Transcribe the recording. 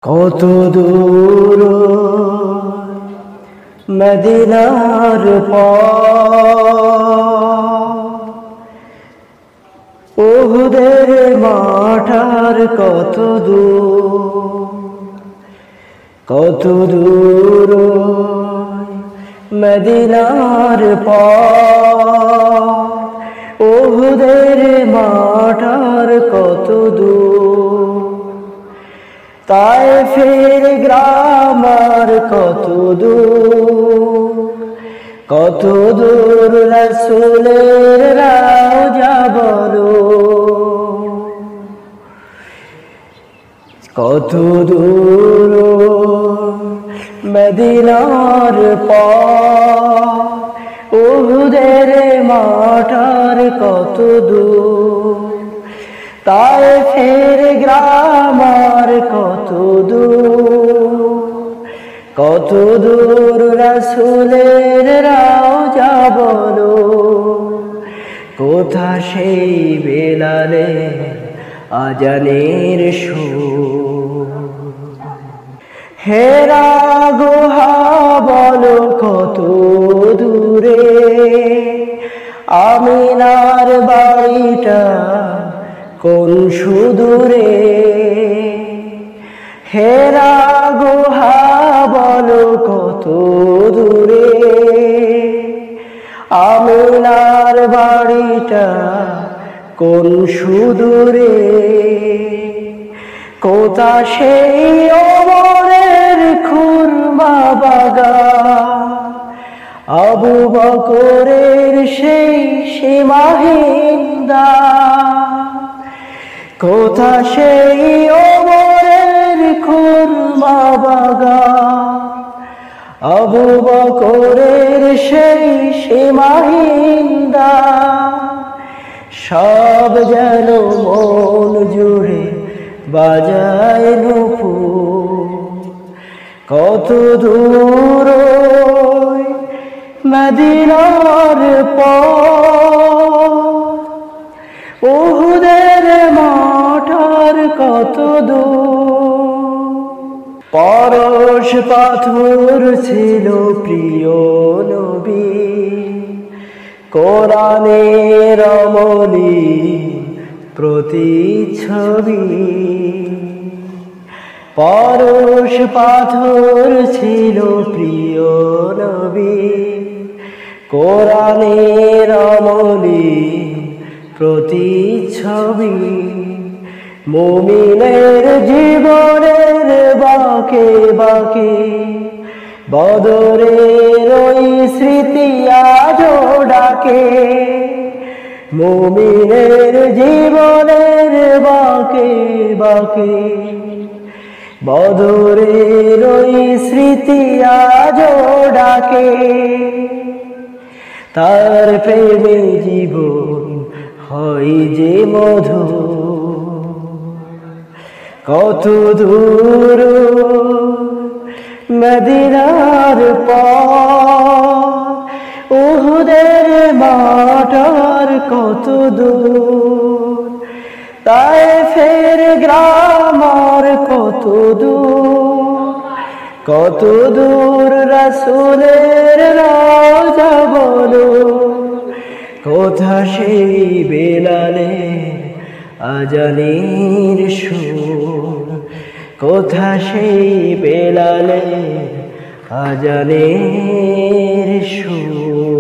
কত দূর মদিনার উহুদের মাঠার কত দূর মদিনার উহুদের মাঠার কত দূর তায়েফের গ্রামার কত দূর রাসূলের রওজা বলো কত দূর মদিনার উহুদের মাঠার কত দূর তায়েফের গ্রামার কত দূর রাসূলের রওজা বলো কোথা সেই বেলালের আজানের সুর হেরা গুহা বলো কত দূরে আমিনার বাড়িটা কোন সুদূরে হেরা গুহা বলো কত দূরে আমিনার বাড়িটা কোন সুদূরে কোথা সেই ওমরের খুরমা বাগান আবু বকরের সেই সীমাহীন দান কোথা সেই ওমরের খুরমা বাগান আবু বকরের সেই সীমাহীন দান সব যেন মন জুড়ে বাজায় নূপুর কত দূর মদিনার উহুদের মাঠার কত দূর পরশ পাথর ছিল প্রিয় নবী কোরআনের অমলি প্রতিচ্ছবি পরশ পাথর ছিল প্রিয় নবী কোরআনের অমলি প্রতিচ্ছবি মুমিনের জীবনের বাঁকে বাঁকে বদরের ওই স্মৃতি আজো ডাকে মুমিনের জীবনের বাঁকে বাঁকে বদরের ওই স্মৃতি আজো ডাকে তার প্রেমে জীবন হয় যে মধুর কত দূর মদিনার উহুদের মাঠার কত দূর তায়েফের গ্রামার কত দূর রাসূলের রওজা বলো কোথা সেই বেলালের আজানের সুর কোথা সেই বেলালের আজানের সুর।